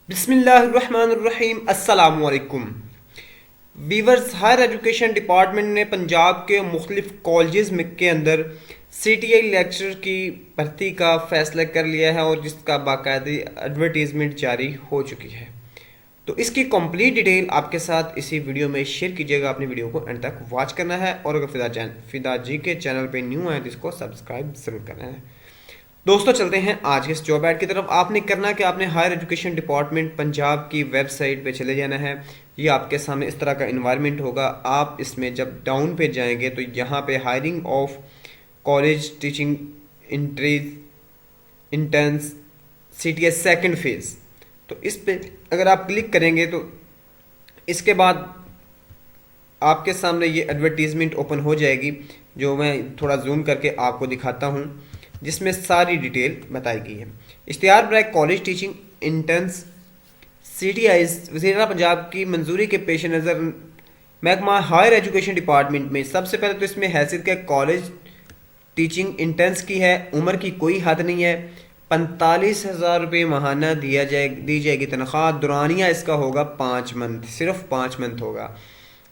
بسم اللہ الرحمن الرحیم، السلام علیکم ویورز۔ ہائر ایجوکیشن ڈپارٹمنٹ نے پنجاب کے مختلف کالجز کے اندر سی ٹی آئی لیکچر کی بھرتی کا فیصلہ کر لیا ہے اور جس کا باقاعدہ ایڈورٹیزمنٹ جاری ہو چکی ہے۔ تو اس کی کمپلیٹ ڈیٹیل آپ کے ساتھ اسی ویڈیو میں شیئر کیجیے گا۔ اپنی ویڈیو کو اینڈ تک واچ کرنا ہے اور اگر فدا جی کے چینل پہ نیو ہیں تو اس کو سبسکرائب ضرور کرنا ہے۔ دوستو چلتے ہیں آج کے اس جاب ایڈ کی طرف۔ آپ نے کرنا کہ آپ نے ہائر ایجوکیشن ڈپارٹمنٹ پنجاب کی ویب سائٹ پہ چلے جانا ہے۔ یہ آپ کے سامنے اس طرح کا انوائرمنٹ ہوگا۔ آپ اس میں جب ڈاؤن پہ جائیں گے تو یہاں پہ hiring of college teaching interns C T S second phase, تو اس پہ اگر آپ کلک کریں گے تو اس کے بعد آپ کے سامنے یہ ایڈورٹیزمنٹ اوپن ہو جائے گی، جو میں تھوڑا زوم کر کے آپ کو دکھاتا ہوں، جس میں ساری ڈیٹیل بتائی گئی ہے۔ اشتہار برائے college teaching interns C T Is وزیر اعلیٰ پنجاب کی منظوری کے پیش نظر محکمہ ہائر ایجوکیشن ڈپارٹمنٹ میں سب سے پہلے تو اس میں حیثیت کے کالج ٹیچنگ انٹرنس کی ہے۔ عمر کی کوئی حد نہیں ہے۔ 45,000 روپے ماہانہ دی جائے گی تنخواہ۔ دورانیہ اس کا ہوگا 5 منتھ، صرف 5 منتھ ہوگا۔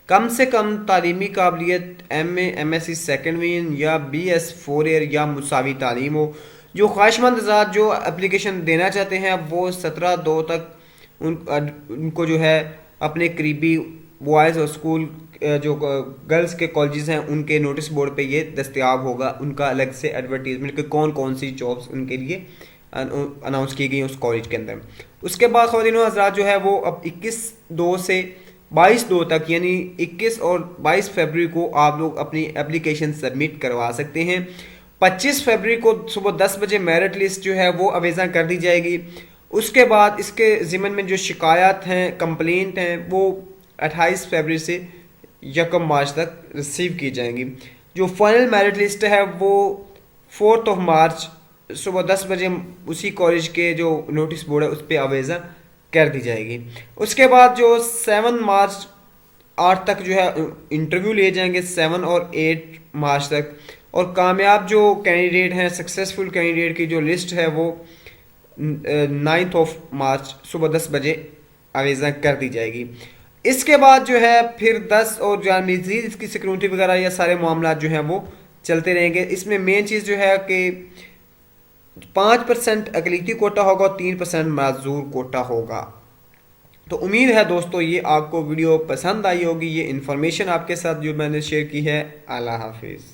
کم سے کم تعلیمی قابلیت M A M S C second one یا بی ایس 4 ایئر یا مساوی تعلیم ہو۔ جو خواہش مند ذات جو اپلیکیشن دینا چاہتے ہیں وہ 17/2 تک ان کو جو ہے اپنے قریبی بوائز اور اسکول جو گرلز کے کالجز ہیں ان کے نوٹس بورڈ پہ یہ دستیاب ہوگا، ان کا الگ سے ایڈورٹیزمنٹ کہ کون کون سی جابس ان کے لیے اناؤنس کی گئی ہیں اس کالج کے اندر۔ اس کے بعد خواتین و حضرات جو ہے وہ اب 21/2 سے 22/2 تک یعنی 21 اور 22 فروری کو آپ لوگ اپنی اپلیکیشن سبمٹ کروا سکتے ہیں۔ 25 فروری کو صبح 10 بجے میرٹ لسٹ جو ہے وہ اویزاں کر دی جائے گی۔ اس کے بعد اس کے ضمن میں جو شکایات ہیں، کمپلینٹ ہیں، وہ 28 فروری سے 1 مارچ تک ریسیو کی جائیں گی۔ جو فائنل میرٹ لسٹ ہے وہ 4 مارچ صبح 10 بجے اسی کالج کے جو نوٹس بورڈ ہے اس پہ اویزاں کر دی جائے گی۔ اس کے بعد جو 7 مارچ 8 تک جو ہے انٹرویو لیے جائیں گے، 7 اور 8 مارچ تک، اور کامیاب جو کینڈیڈیٹ ہیں، سکسیسفل کینڈیڈیٹ کی جو لسٹ ہے وہ 9 مارچ صبح 10 بجے اویزاں کر دی جائے گی۔ اس کے بعد جو ہے پھر 10 اور جو مزید اس کی سیکورٹی وغیرہ یا سارے معاملات جو ہیں وہ چلتے رہیں گے۔ اس میں مین چیز جو ہے کہ 5% اقلیتی کوٹا ہوگا اور 3% معذور کوٹا ہوگا۔ تو امید ہے دوستو یہ آپ کو ویڈیو پسند آئی ہوگی، یہ انفارمیشن آپ کے ساتھ جو میں نے شیئر کی ہے۔ اللہ حافظ۔